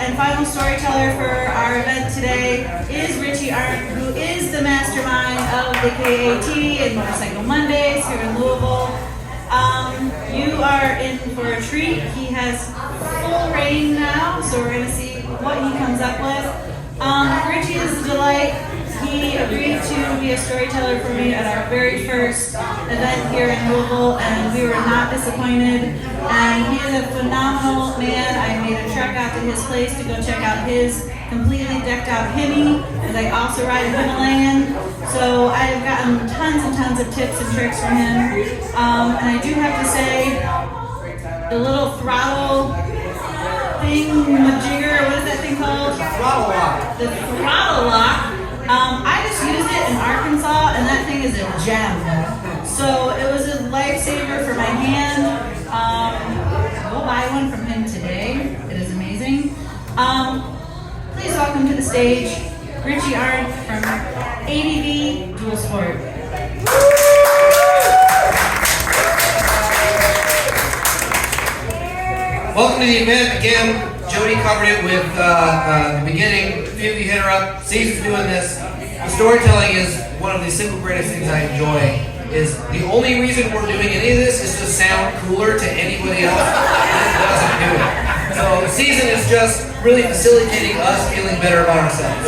and final storyteller for our event today is Richie, Arndt, who is the mastermind of the KAT and Motorcycle Mondays here in Louisville. You are in for a treat. He has full reign now, so we're going to see what he comes up with. Richie is a delight. He agreed to be a storyteller for me at our very first event here in Louisville, and we were not disappointed. And he is a phenomenal man. I made a trek out to his place to go check out his completely decked out Hemi, and I also ride a Himalayan. So I have gotten tons and tons of tips and tricks from him. And I do have to say, the little throttle thing-majigger, what is that thing called? Throttle lock. The throttle lock. I just used it in Arkansas, and that thing is a gem. So it was a lifesaver for my hand. We'll buy one from him today. It is amazing. Please welcome to the stage Richie Arndt from ADV Dual Sport. Welcome to the event. Again, Jody covered it with the beginning. A few of you hit her up. Season's doing this. The storytelling is one of the single greatest things I enjoy. Is the only reason we're doing any of this is to sound cooler to anybody else that doesn't do it. So Season is just really facilitating us feeling better about ourselves.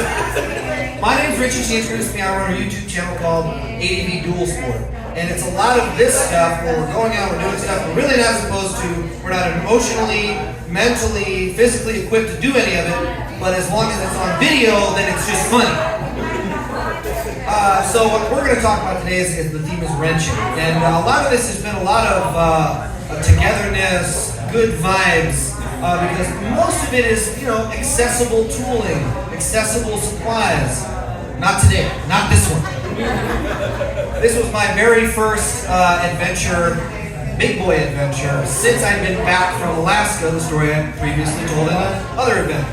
My name's Richie. She introduced me. I run a YouTube channel called ADV Dual Sport. And it's a lot of this stuff where we're going out, we're doing stuff we're really not supposed to. We're not emotionally, mentally, physically equipped to do any of it. But as long as it's on video, then it's just funny. So what we're going to talk about today is the theme is wrenching. And a lot of this has been a lot of togetherness, good vibes, because most of it is, accessible tooling, accessible supplies. Not today, not this one. This was my very first adventure, big boy adventure, since I'd been back from Alaska, the story I previously told in another event.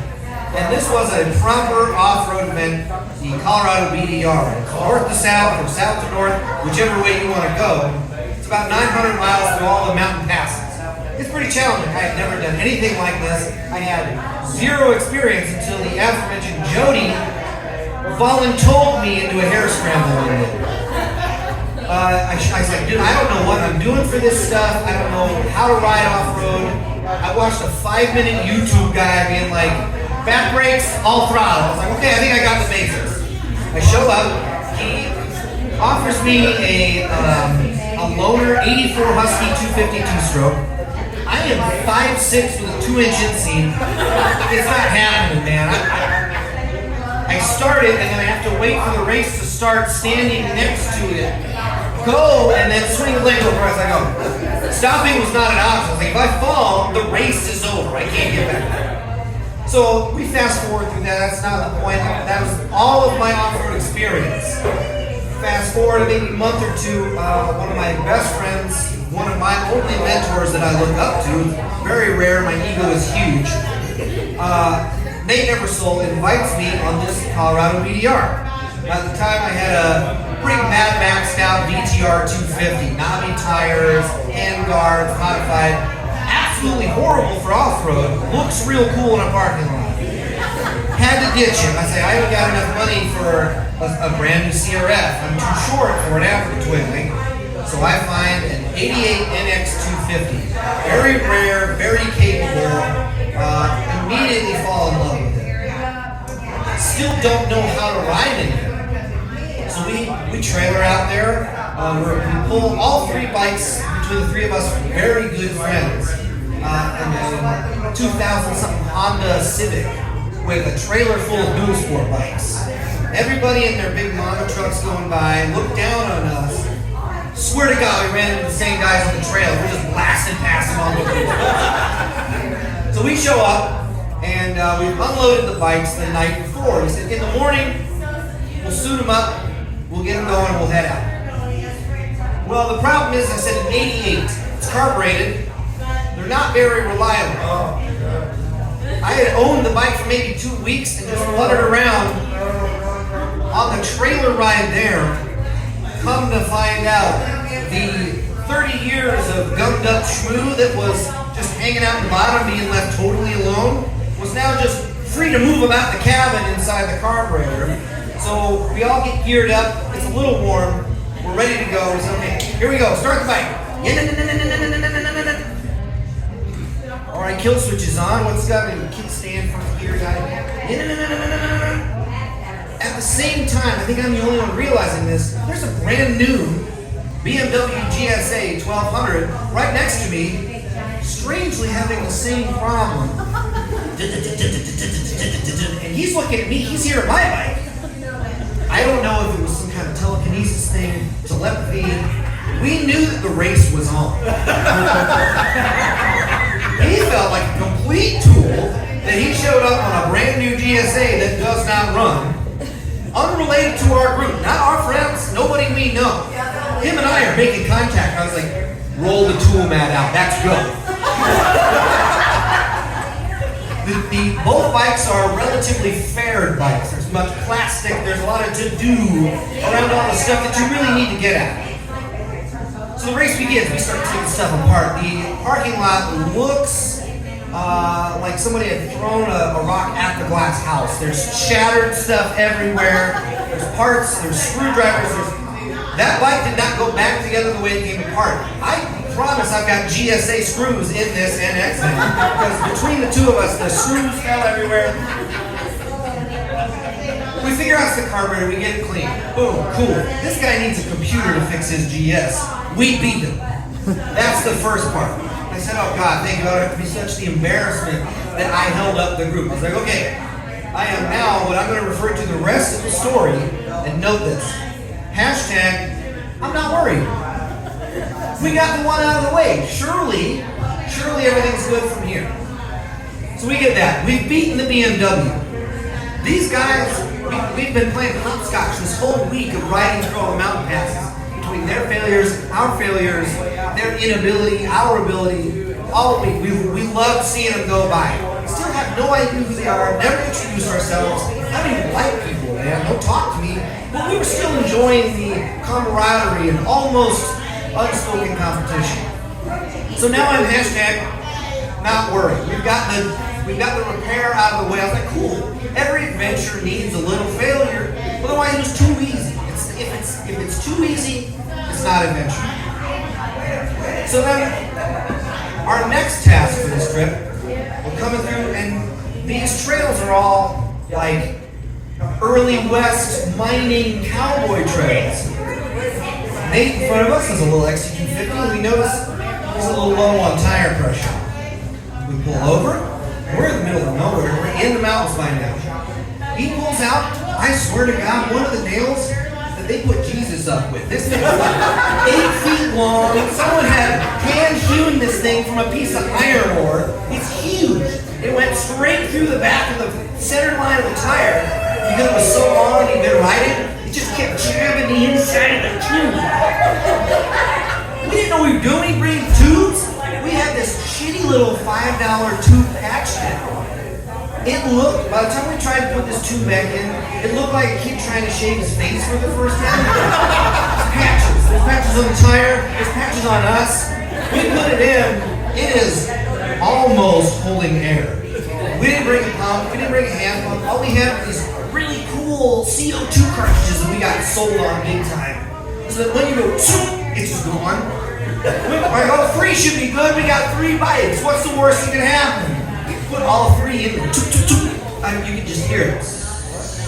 And this was a proper off-road event, the Colorado BDR. It's north to south, or south to north, whichever way you want to go. It's about 900 miles through all the mountain passes. It's pretty challenging. I had never done anything like this. I had zero experience until the aforementioned Jody voluntold me into a hair scramble one day. I said, dude, I don't know what I'm doing for this stuff. I don't know how to ride off-road. I watched a 5-minute YouTube guy being like, back brakes, all throttle. I was like, okay, I think I got the basics. I show up. He offers me a loaner 84 Husky 250 two-stroke. I am 5'6" with a 2-inch inseam. It's not happening, man. I start it, and then I have to wait for the race to start standing next to it. Go, and then swing the leg over as I go. Stopping was not an option. I was like, if I fall, the race is over. I can't get back. So we fast forward through that. That's not the point. That was all of my off-road experience. Fast forward maybe a month or two, one of my best friends, one of my only mentors that I look up to, very rare, my ego is huge, Nate Eversole invites me on this Colorado BDR. At the time I had a pretty bad maxed out VTR 250, knobby tires, hand guards, modified. Absolutely horrible for off-road. Looks real cool in a parking lot. Had to ditch him. I say, I haven't got enough money for a brand new CRF. I'm too short for an Africa Twin. So I find an 88 NX 250. Very rare, very capable. Immediately fall in love with it. Still don't know how to ride in it. So we trailer out there. We pull all 3 bikes between the 3 of us, very good friends. And a 2000-something Honda Civic with a trailer full of dual sport bikes. Everybody in their big mono trucks going by looked down on us. Swear to God, we ran into the same guys on the trail. We're just blasting past them on the road. So we show up, and we unloaded the bikes the night before. We said, in the morning, we'll suit them up, we'll get them going, we'll head out. Well, the problem is, I said an 88, it's carbureted. They're not very reliable. I had owned the bike for maybe 2 weeks and just puttered around on the trailer ride there. Come to find out, the 30 years of gummed up shmoo that was just hanging out in the bottom, being left totally alone, was now just to move about the cabin inside the carburetor. So we all get geared up. It's a little warm. We're ready to go. So, okay, here we go. Start the bike. All right, kill switch is on. What's got a kickstand from here? At the same time, I think I'm the only one realizing this. There's a brand new BMW GSA 1200 right next to me, strangely having the same problem. And he's looking at me. He's here at my bike. I don't know if it was some kind of telekinesis thing, telepathy. We knew that the race was on. He felt like a complete tool that he showed up on a brand new GSA that does not run, unrelated to our group, not our friends, nobody we know. Him and I are making contact. I was like, roll the tool mat out, let's go. Both bikes are relatively fair bikes. There's much plastic, there's a lot of to-do around all the stuff that you really need to get at. So the race begins, we start taking stuff apart. The parking lot looks like somebody had thrown a rock at the glass house. There's shattered stuff everywhere, there's parts, there's screwdrivers, that bike did not go back together the way it came apart. I promise I've got GSA screws in this NX thing, because between the two of us, the screws fell everywhere. We figure out the carburetor, we get it clean. Boom, cool. This guy needs a computer to fix his GS. We beat him. That's the first part. I said, oh God, thank you. It would have to be such the embarrassment that I held up the group. I was like, okay, I am now what I'm going to refer to the rest of the story, and note this. Hashtag, I'm not worried. We got the one out of the way. Surely everything's good from here. So we get that. We've beaten the BMW. These guys, we've been playing hopscotch this whole week of riding through all the mountain passes. Between their failures, our failures, their inability, our ability, all week. We love seeing them go by. Still have no idea who they are, never introduced ourselves. I don't even like people, man. Don't talk to me. But we were still enjoying the camaraderie and almost unspoken competition. So now I'm hashtag not worried. We've got the repair out of the way. I was like, cool. Every adventure needs a little failure. Otherwise, it was too easy. If it's too easy, it's not adventure. So then, our next task for this trip, we're coming through, and these trails are all like early West mining cowboy trails. Nate in front of us is a little XT250. We notice he's a little low on tire pressure. We pull over. We're in the middle of nowhere. We're in the mountains by now. He pulls out, I swear to God, one of the nails that they put Jesus up with. This thing was like 8 feet long. Someone had hand-hewn this thing from a piece of iron ore. It's huge. It went straight through the back of the center line of the tire. Because it was so long and he'd been riding, it just kept jabbing the inside of the tube. We didn't know what we were doing. We bring tubes. We had this shitty little $5 tube patch now. It looked, by the time we tried to put this tube back in, it looked like a kid trying to shave his face for the first time. There's patches. There's patches on the tire. There's patches on us. We put it in. It is almost holding air. We didn't bring a pump. We didn't bring a hand pump. All we had were these really cool CO2 cartridges that we got sold on big time. So that when you go, it's just gone. Like, oh, 3 should be good. We got 3 bikes. What's the worst that can happen? Put all 3 in there. You can just hear it.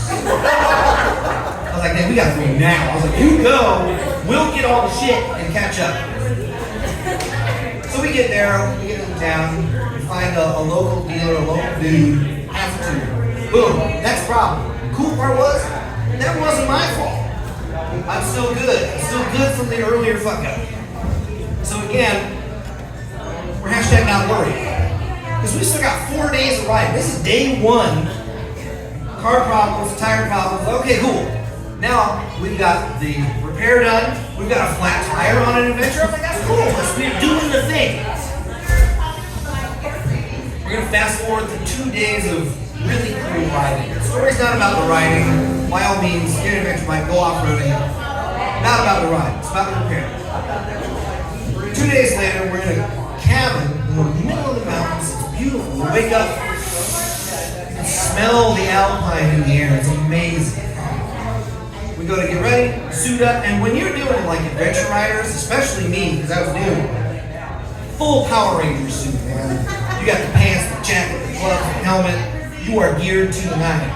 I was like, man, we gotta go now. I was like, you go. We'll get all the shit and catch up. So we get there. We get into town. We find a local dealer, a local dude. Have to. Boom. Next problem. The cool part was, that wasn't my fault. I'm still good. I'm still good from the earlier fuck up. So again, we're hashtag not worried. Because we still got 4 days of riding. This is day 1. Car problems, tire problems. Okay, cool. Now we've got the repair done. We've got a flat tire on an adventure. I'm like, that's cool. Let's be doing the thing. We're going to fast forward to 2 days of really cool riding. The story's not about the riding. By all means, get an adventure bike, go off-roading. Not about the ride. It's about the repair. 2 days later, we're in a cabin in the middle of the mountains. It's beautiful. We wake up, you can smell the alpine in the air. It's amazing. We go to get ready, suit up, and when you're doing like adventure riders, especially me, because I was new, full Power Ranger suit, man. You got the pants, the jacket, the gloves, the helmet. You are geared to the nine.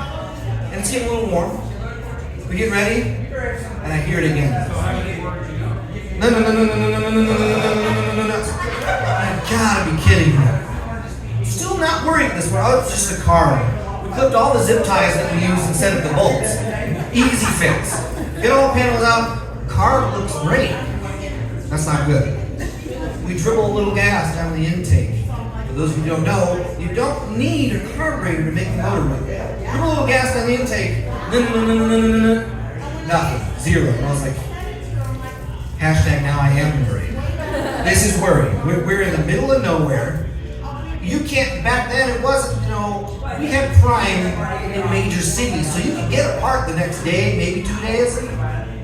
And it's getting a little warm. We get ready, and I hear it again. No. You gotta be kidding me. Still not worried this way. Oh, it's just a car. We clipped all the zip ties that we used instead of the bolts. Easy fix. Get all the panels out. Car looks great. That's not good. We dribble a little gas down the intake. For those who don't know, you don't need a carburetor to make the motor run. Dribble a little gas down the intake. Nothing. Zero. And I was like, hashtag now I am worried. This is worry. We're in the middle of nowhere. You can't, back then it wasn't, we had Prime in major cities, so you could get a part the next day, maybe 2 days.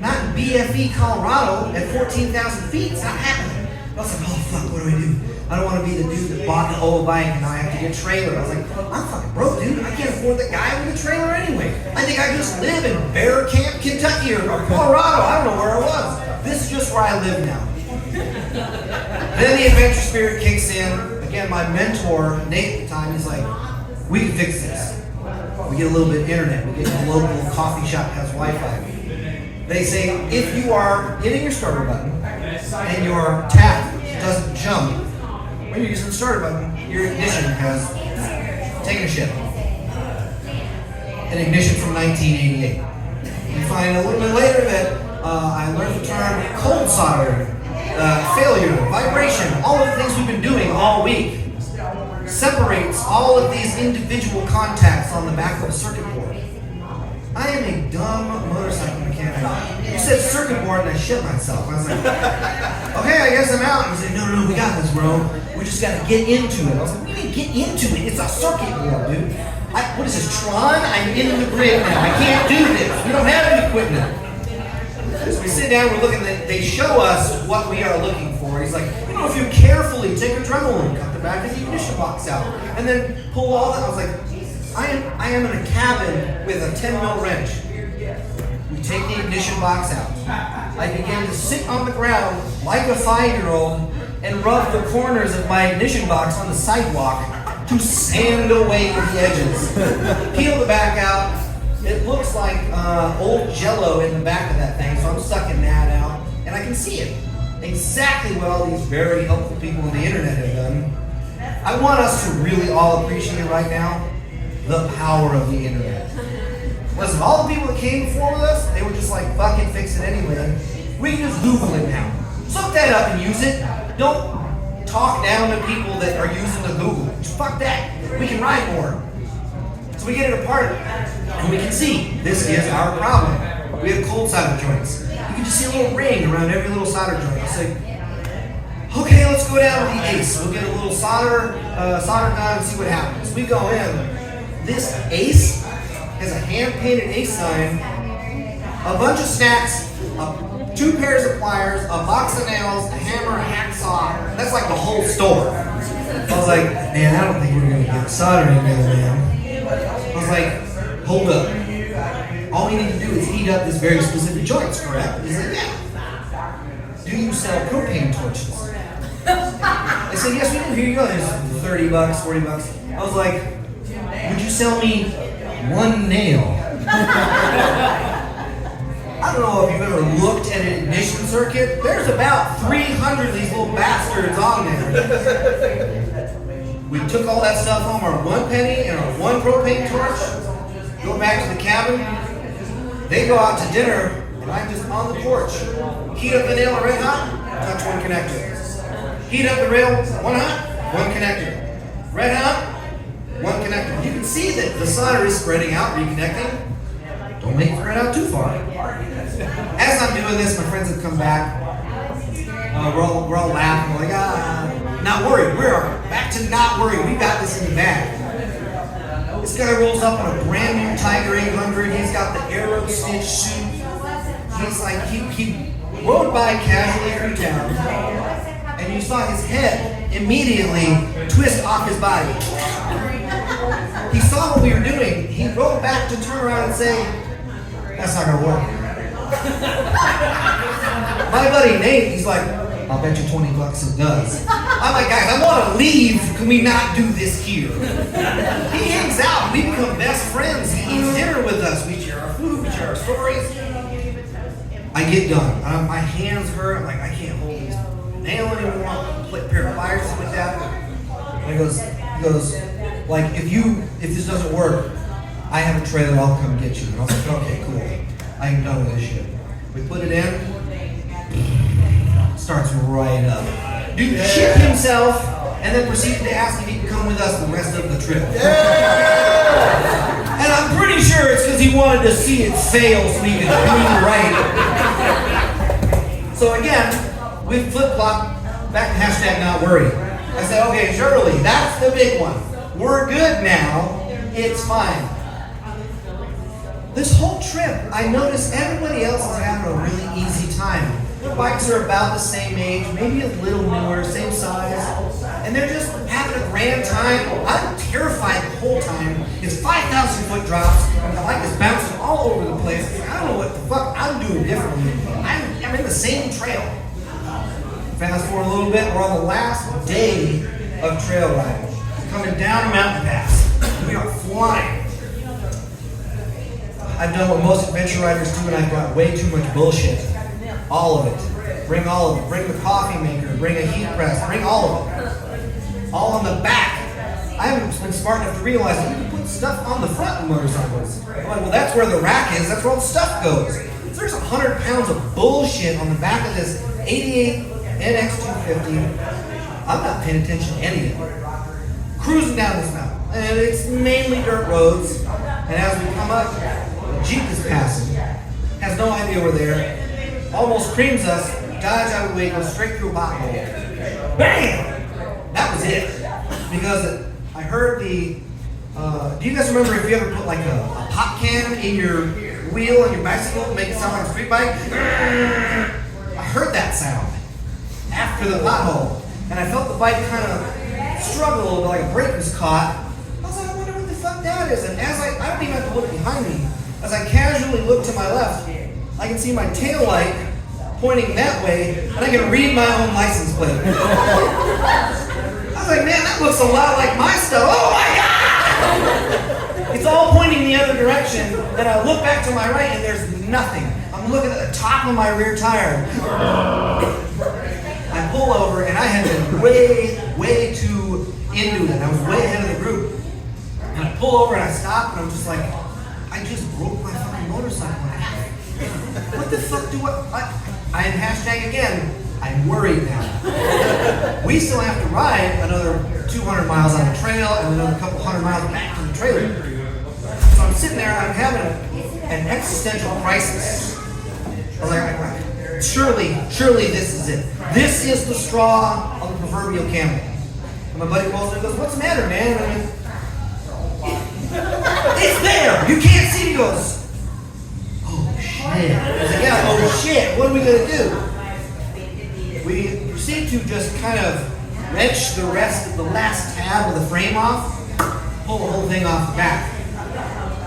Not in BFE, Colorado, at 14,000 feet. It's not happening. I was like, oh fuck, what do I do? I don't want to be the dude that bought the old bike and now I have to get a trailer. I was like, I'm fucking broke, dude. I can't afford the guy with a trailer anyway. I think I just live in Bear Camp, Kentucky or Colorado. I don't know where I was. This is just where I live now. Then the adventure spirit kicks in. Again, my mentor, Nate, at the time, he's like, we can fix this. We get a little bit of internet. We get a local coffee shop that has Wi-Fi. They say, if you are hitting your starter button and your tap doesn't jump, when you're using the starter button, your ignition has taken a shit. An ignition from 1988. You find a little bit later that I learned the term cold soldering. Failure, vibration, all of the things we've been doing all week separates all of these individual contacts on the back of a circuit board. I am a dumb motorcycle mechanic. You said circuit board and I shit myself. I was like, okay, I guess I'm out. And he said, no, we got this, bro. We just got to get into it. I was like, what do you mean get into it? It's a circuit board, dude. What is this, Tron? I'm in the grid now. I can't do this. We don't have any equipment. So we sit down, we're looking, they show us what we are looking for. He's like, if you carefully take a Dremel and cut the back of the ignition box out, and then pull all that. I was like, I am in a cabin with a 10 mil wrench. We take the ignition box out. I began to sit on the ground like a 5-year-old and rub the corners of my ignition box on the sidewalk to sand away the edges. Peel the back out. It looks like old Jello in the back of that thing, so I'm sucking that out, and I can see it. Exactly what all these very helpful people on the internet have done. I want us to really all appreciate right now the power of the internet. Listen, all the people that came before with us, they were just like, fucking fix it anyway. We can just Google it now. Suck that up and use it. Don't talk down to people that are using the Google. Just fuck that. We can ride more. So we get it apart, and we can see this is our problem. We have cold solder joints. You can just see a little ring around every little solder joint. I'll say, okay, let's go down with the ACE. We'll get a little solder gun and see what happens. We go in. This ACE has a hand-painted ACE sign, a bunch of snacks, 2 pairs of pliers, a box of nails, a hammer, a hacksaw. That's like the whole store. I was like, man, I don't think we're going to get soldering together, man. I was like, hold up. All we need to do is heat up this very specific joints, correct? He's like, yeah. Do you sell propane torches? I said, yes, we do. Here you go. There's $30, $40. I was like, would you sell me 1 nail? I don't know if you've ever looked at an ignition circuit. There's about 300 of these little bastards on there. We took all that stuff home, our 1 penny and our 1 propane torch, go back to the cabin. They go out to dinner, and I'm just on the porch. Heat up the nail red hot, touch 1 connector. Heat up the rail, 1 hot, 1 connector. Red hot, 1 connector. You can see that the solder is spreading out, reconnecting. Don't make it spread out too far. As I'm doing this, my friends have come back. We're all laughing. We're like, not worried. We're back to not worried. We got this in the bag. This guy rolls up in a brand new Tiger 800. He's got the Aero Stitch suit. He's like, he rode by casually through town, and you saw his head immediately twist off his body. He saw what we were doing. to turn around and say, that's not gonna work. My buddy Nate, he's like, I'll bet you 20 bucks it does. I'm like, guys, I want to leave. Can we not do this here? He hangs out. We become best friends. He eats dinner with us. We share our food. We share our stories. I get done. My hands hurt. I'm like, I can't hold this nail anymore. Play a pair of pliers, something like that. And he goes, like, if this doesn't work, I have a trailer. I'll come get you. And I was like, okay, cool. I am done with this shit. We put it in. Starts right up. Dude shit himself and then proceeded to ask if he could come with us the rest of the trip. Yeah! And I'm pretty sure it's because he wanted to see it fail so he could do right. So again, we flip-flop back to hashtag not worried. I said, okay, Shirley, that's the big one. We're good now. It's fine. This whole trip, I noticed everybody else is having a really easy time. Their bikes are about the same age, maybe a little newer, same size, and they're just having a grand time. I'm terrified the whole time. It's 5,000-foot drops, and the bike is bouncing all over the place. I don't know what the fuck I'm doing differently. I'm in the same trail. Fast forward a little bit, we're on the last day of trail riding. Coming down a mountain pass. We are flying. I've done what most adventure riders do, and I've got way too much bullshit. All of it. Bring all of it. Bring the coffee maker. Bring a heat press. Bring all of it. All on the back. I haven't been smart enough to realize that you can put stuff on the front of motorcycles. I'm like, well, that's where the rack is. That's where all the stuff goes. If there's 100 pounds of bullshit on the back of this 88 NX250, I'm not paying attention to any of it. Cruising down this mountain. And it's mainly dirt roads. And as we come up, the Jeep is passing. Has no idea we're there. Almost creams us, dodge out of the way, goes straight through a pothole. Bam! That was it. Because I heard the, do you guys remember if you ever put like a pop can in your wheel on your bicycle to make it sound like a street bike? I heard that sound after the pothole. And I felt the bike kind of struggle a little bit, like a brake was caught. I was like, I wonder what the fuck that is. And as I don't even have to look behind me, as I casually look to my left, I can see my tail light pointing that way, and I can read my own license plate. I was like, man, that looks a lot like my stuff. Oh my God! It's all pointing the other direction, and I look back to my right, and there's nothing. I'm looking at the top of my rear tire. I pull over, and I had been way too into it. I was way ahead of the group. And I pull over, and I stop, and I'm just like, I just broke my fucking motorcycle. What the fuck do I am hashtag again, I'm worried now. We still have to ride another 200 miles on the trail and another couple hundred miles back to the trailer. So I'm sitting there, I'm having an existential crisis. I was like, surely this is it. This is the straw on the proverbial camel. And my buddy calls me and goes, what's the matter, man? I mean, it's there! You can't see it. He goes, I was like, yeah, oh shit, what are we gonna do? We proceed to just kind of wrench the rest of the last tab of the frame off, pull the whole thing off the back.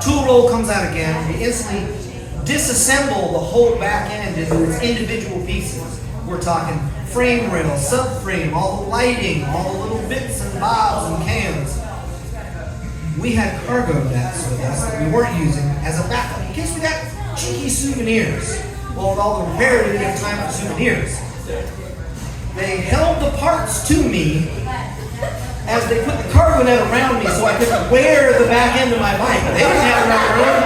Tool roll comes out again, we instantly disassemble the whole back end into its individual pieces. We're talking frame rail, subframe, all the lighting, all the little bits and bobs and cans. We had cargo nets with us that we weren't using as a backup in case we got cheeky souvenirs. Well, with all the repair, we didn't have time for souvenirs. They held the parts to me as they put the cargo net around me so I could wear the back end of my bike. They didn't have it around the road.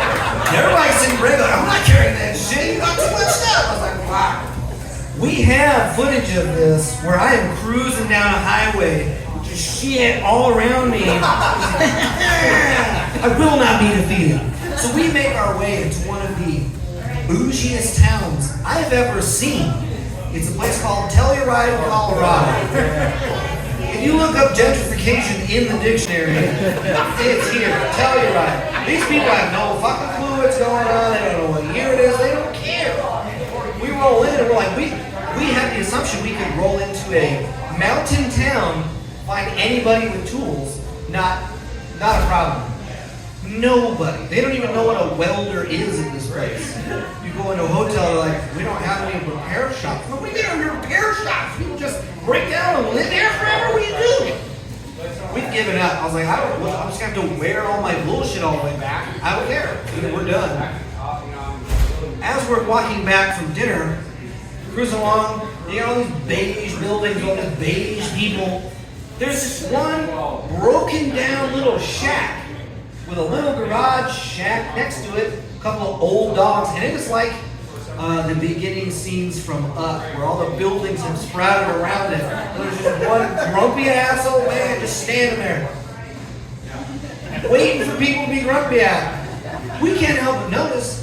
Everybody's sitting regular. I'm not carrying that shit. You got too much stuff. I was like, wow. We have footage of this where I am cruising down a highway with just shit all around me. I will not be defeated. So we make our way into one of the bougiest towns I have ever seen. It's a place called Telluride, Colorado. If you look up gentrification in the dictionary, it's here, Telluride. These people have no fucking clue what's going on. They don't know what year it is. They don't care. We roll in and we're like, we had the assumption we could roll into a mountain town, find anybody with tools, not a problem. Nobody. They don't even know what a welder is in this place. You go into a hotel, they're like, we don't have any repair shops. What do you mean under repair shops? People just break down and live there forever? What do you do? We've given up. I was like, I'm just going to have to wear all my bullshit all the way back. I don't care. We're done. As we're walking back from dinner, cruising along, you got all these beige buildings, all these beige people. There's this one broken down little shack with a little garage shack next to it, a couple of old dogs, and it was like the beginning scenes from Up, where all the buildings have sprouted around it. And there's just one grumpy asshole man just standing there, waiting for people to be grumpy at. We can't help but notice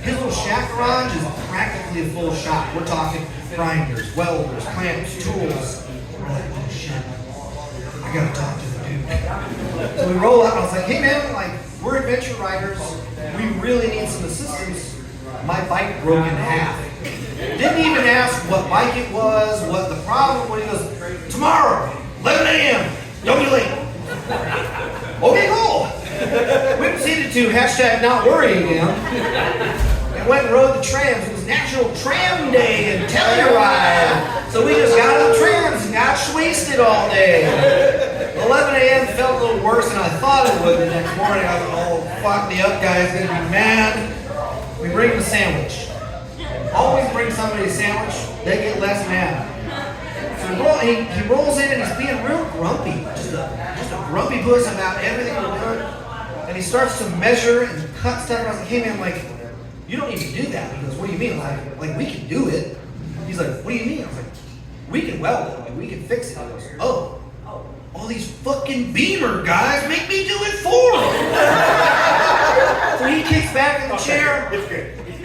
his little shack garage is practically a full shop. We're talking grinders, welders, clamps, tools. We're like, oh shit, I gotta talk to the dude. So we roll up and I was like, hey man, like, we're adventure riders. We really need some assistance. My bike broke in half. Didn't even ask what bike it was, what the problem was. He goes, tomorrow, 11 a.m., don't be late. Okay, cool. We proceeded to hashtag not worrying him and went and rode the trams. It was National Tram Day in Telluride. So we just got on the trams and got wasted all day. 11 a.m. felt a little worse than I thought it would the next morning. I was like, oh, fuck, the Up guy's going to be mad. We bring him a sandwich. Always bring somebody a sandwich, they get less mad. So he rolls in and he's being real grumpy. Just a grumpy puss about everything we're doing. And he starts to measure and cut stuff. And I was like, hey man, like, you don't need to do that. He goes, what do you mean? Like we can do it. He's like, what do you mean? I was like, we can weld it. Like, we can fix it. He goes, oh. All these fucking Beamer guys make me do it for them. So he kicks back in the chair,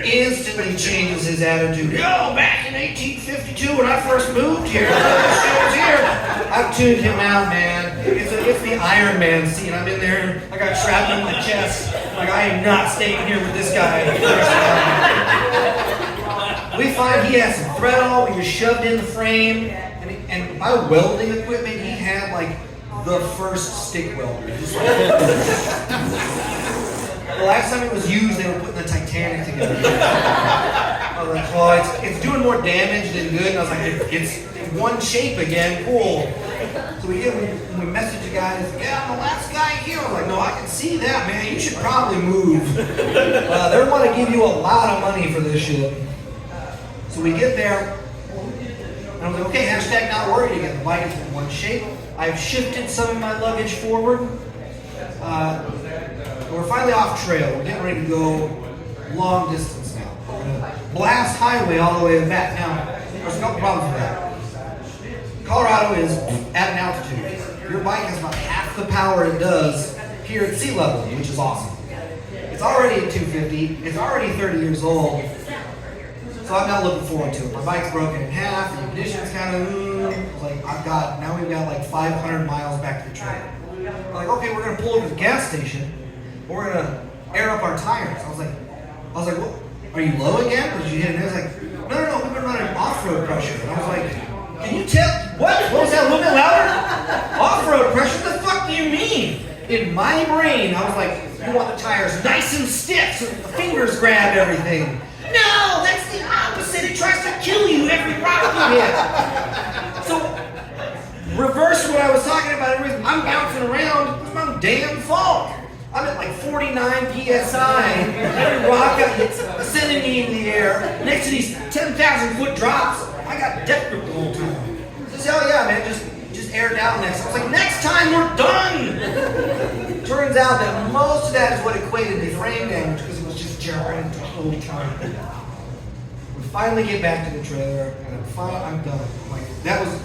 instantly changes his attitude. Yo, back in 1852 when I first moved here, I've tuned him out, man. It's the Iron Man scene. I'm in there, I got shrapnel in my chest. Like, I am not staying here with this guy. We find he has some thread all, we just shoved in the frame. And by welding equipment, he had like the first stick welder. Just like, the last time it was used, they were putting the Titanic together. I was like, oh, it's doing more damage than good. And I was like, it's in one shape again, cool. So we messaged the guy, he's like, yeah, I'm the last guy here. I was like, no, I can see that, man. You should probably move. They want to give you a lot of money for this shit. So we get there. And I'm like, okay, hashtag not worried again. The bike is in one shape. I've shifted some of my luggage forward. We're finally off trail. We're getting ready to go long distance now. We're going to blast highway all the way back. Now, there's a couple problems with that. Colorado is at an altitude. Your bike has about half the power it does here at sea level, which is awesome. It's already at 250. It's already 30 years old. So I'm not looking forward to it. My bike's broken in half, the ignition's kind of, like, now we've got like 500 miles back to the trailer. I'm like, okay, we're gonna pull over to the gas station, we're gonna air up our tires. I was like, what, are you low again? Or did you hit it? And I was like, no, we've been running off-road pressure. And I was like, can you tell, what was that, a little bit louder? Off-road pressure, what the fuck do you mean? In my brain, I was like, you want the tires nice and stiff so the fingers grab everything. No, that's the opposite. It tries to kill you every rock you hit. So, reverse what I was talking about. I'm bouncing around. It's my damn fault. I'm at like 49 PSI. Every rock gets sending me in the air. Next to these 10,000 foot drops, I got death grip the whole time. He says, oh yeah, man, just air down next. I was like, next time we're done. Turns out that most of that is what equated to frame damage because it was just jarring the whole time. We finally get back to the trailer, and I'm done. Like, that was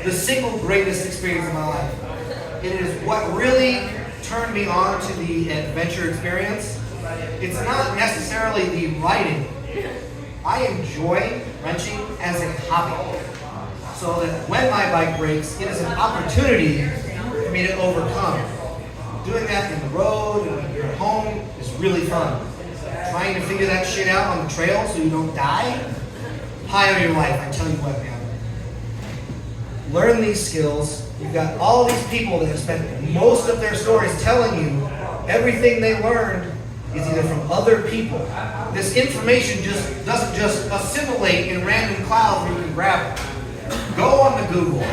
the single greatest experience of my life. It is what really turned me on to the adventure experience. It's not necessarily the riding. I enjoy wrenching as a hobby. So that when my bike breaks, it is an opportunity for me to overcome. Doing that in the road and when you're at home is really fun. Trying to figure that shit out on the trail so you don't die, high on your life, I tell you what, man. Learn these skills. You've got all these people that have spent most of their stories telling you Everything they learned is either from other people. This information doesn't just assimilate in random clouds where you can grab it. Go on the Google.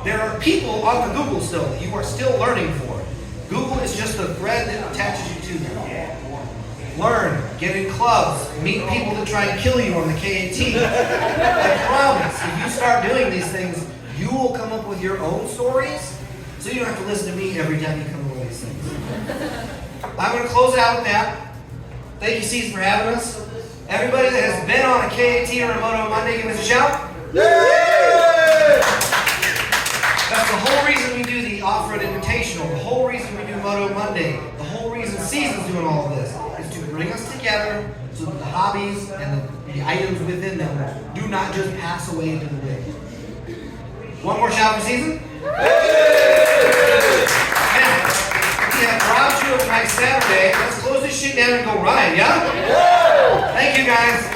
There are people on the Google still that you are still learning for. Google is just the thread that attaches you to them. Learn, get in clubs, meet people that try and kill you on the KAT. I promise, if you start doing these things, you will come up with your own stories, so you don't have to listen to me every time you come up with these things. I'm going to close it out with that. Thank you, C's, for having us. Everybody that has been on a KAT or a Moto Monday, give us a shout. That's the whole reason we do the Off-Road Invitational, the whole reason we do Moto Monday, the whole reason Season's doing all of this, is to bring us together so that the hobbies and the items within them do not just pass away into the wind. One more shout for Season. We have robbed you of my Saturday. Let's close this shit down and go ride, yeah? Thank you, guys.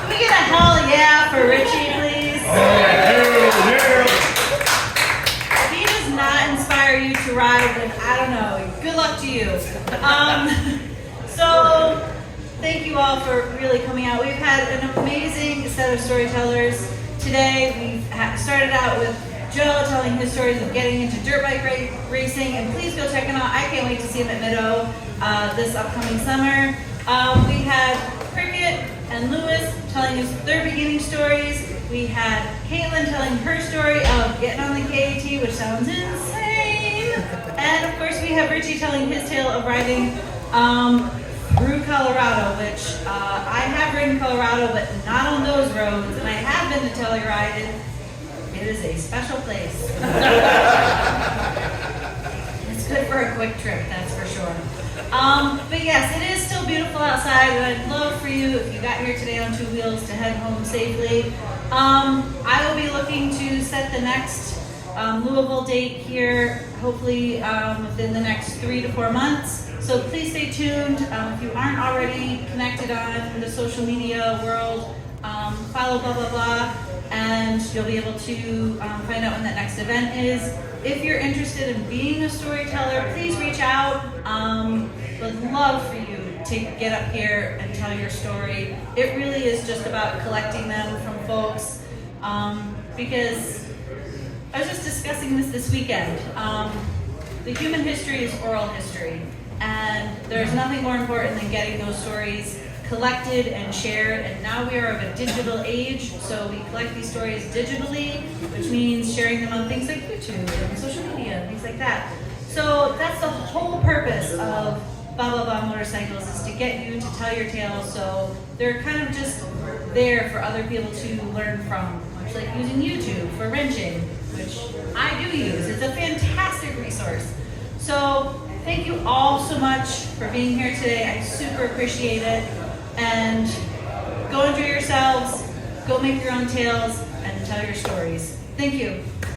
Can we get a hell yeah for Richie, please? If he does not inspire you to ride, then I don't know. Good luck to you. So, thank you all for really coming out. We've had an amazing set of storytellers today. We've started out with Joe telling his stories of getting into dirt bike racing, and please go check him out. I can't wait to see him at Middo this upcoming summer. We had Cricket and Lewis telling us their beginning stories. We had Caitlin telling her story of getting on the KAT, which sounds insane. And of course we have Richie telling his tale of riding through Colorado, which I have ridden Colorado, but not on those roads, and I have been to Telluride. It is a special place. It's good for a quick trip, that's for sure. But yes, it is still beautiful outside, and I'd love for you, if you got here today on 2 wheels, to head home safely. I will be looking to set the next Louisville date here, hopefully within the next 3 to 4 months. So please stay tuned. If you aren't already connected on the social media world, follow blah blah blah, and you'll be able to find out when that next event is. If you're interested in being a storyteller, please reach out. Would love for you to get up here and tell your story. It really is just about collecting them from folks, because I was just discussing this weekend. The human history is oral history, and there's nothing more important than getting those stories collected and shared. And now we are of a digital age, so we collect these stories digitally, which means sharing them on things like YouTube and social media and things like that. So that's the whole purpose of Blah Blah Blah Motorcycles, is to get you to tell your tales, so they're kind of just there for other people to learn from, much like using YouTube for wrenching, which I do use. It's a fantastic resource. So thank you all so much for being here today. I super appreciate it. And go enjoy yourselves, go make your own tales, and tell your stories. Thank you.